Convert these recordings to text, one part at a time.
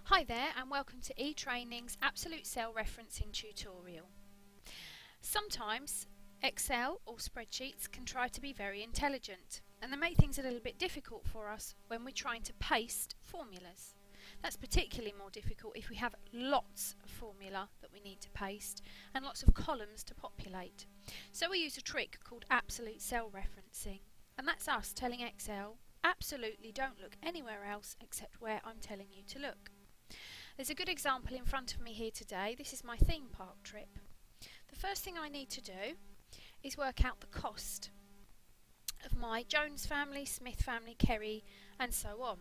Hi there and welcome to eTraining's Absolute Cell Referencing tutorial. Sometimes Excel or spreadsheets can try to be very intelligent and they make things a little bit difficult for us when we're trying to paste formulas. That's particularly more difficult if we have lots of formula that we need to paste and lots of columns to populate. So we use a trick called Absolute Cell Referencing, and that's us telling Excel absolutely don't look anywhere else except where I'm telling you to look. There's a good example in front of me here today. This is my theme park trip. The first thing I need to do is work out the cost of my Jones family, Smith family, Kerry and so on.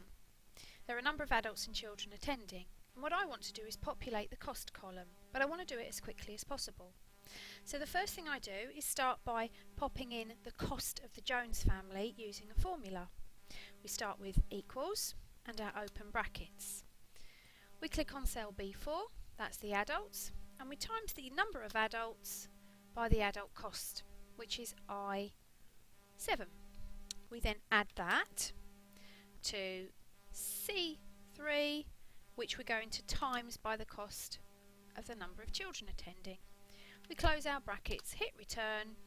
There are a number of adults and children attending, and what I want to do is populate the cost column, but I want to do it as quickly as possible. So the first thing I do is start by popping in the cost of the Jones family using a formula. We start with equals and our open brackets. We click on cell B4, that's the adults, and we times the number of adults by the adult cost, which is I7. We then add that to C3, which we're going to times by the cost of the number of children attending. We close our brackets, hit return,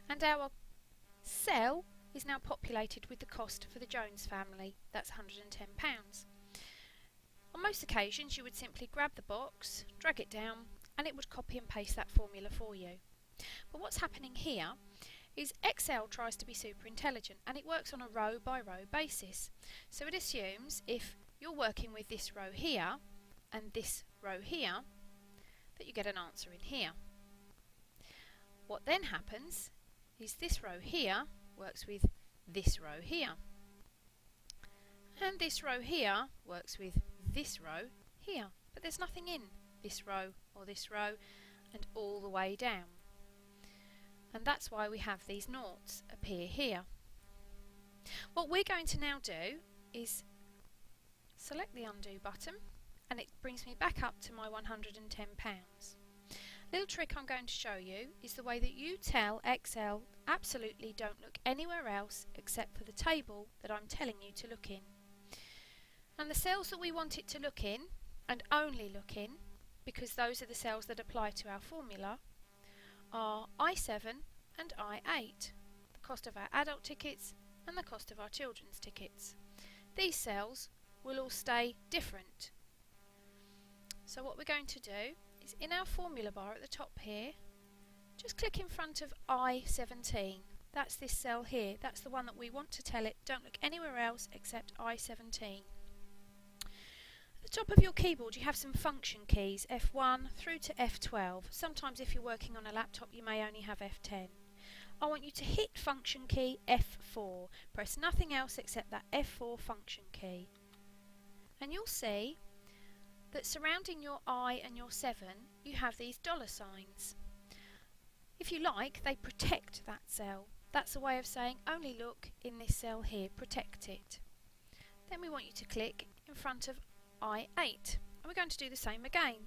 and our cell is now populated with the cost for the Jones family. That's £110. On most occasions you would simply grab the box, drag it down, and it would copy and paste that formula for you. But what's happening here is Excel tries to be super intelligent, and it works on a row by row basis. So it assumes if you're working with this row here and this row here, that you get an answer in here. What then happens is this row here works with this row here, and this row here works with this row here, but there's nothing in this row or this row and all the way down, and that's why we have these noughts appear here. What we're going to now do is select the undo button, and it brings me back up to my £110. Little trick I'm going to show you is the way that you tell Excel absolutely don't look anywhere else except for the table that I'm telling you to look in. And the cells that we want it to look in, and only look in, because those are the cells that apply to our formula, are I7 and I8, the cost of our adult tickets and the cost of our children's tickets. These cells will all stay different. So what we're going to do is, in our formula bar at the top here, just click in front of I17. That's this cell here. That's the one that we want to tell it don't look anywhere else except I17. At the top of your keyboard you have some function keys, F1 through to F12. Sometimes if you're working on a laptop you may only have F10. I want you to hit function key F4. Press nothing else except that F4 function key. And you'll see that surrounding your I and your 7 you have these dollar signs. If you like, they protect that cell. That's a way of saying only look in this cell here, protect it. Then we want you to click in front of I8, and we're going to do the same again.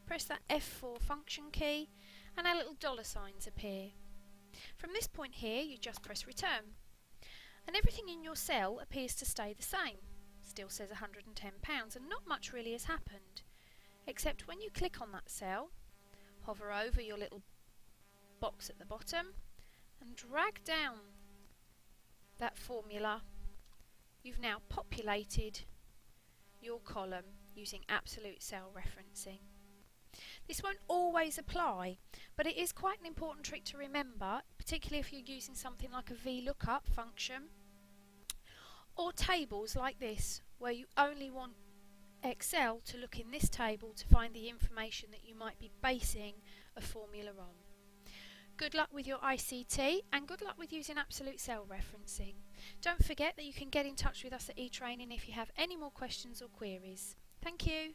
Press that F4 function key and our little dollar signs appear. From this point here you just press return, and everything in your cell appears to stay the same. Still says £110, and not much really has happened, except when you click on that cell, hover over your little box at the bottom and drag down that formula, you've now populated your column using absolute cell referencing. This won't always apply, but it is quite an important trick to remember, particularly if you're using something like a VLOOKUP function or tables like this, where you only want Excel to look in this table to find the information that you might be basing a formula on. Good luck with your ICT, and good luck with using absolute cell referencing. Don't forget that you can get in touch with us at eTraining if you have any more questions or queries. Thank you.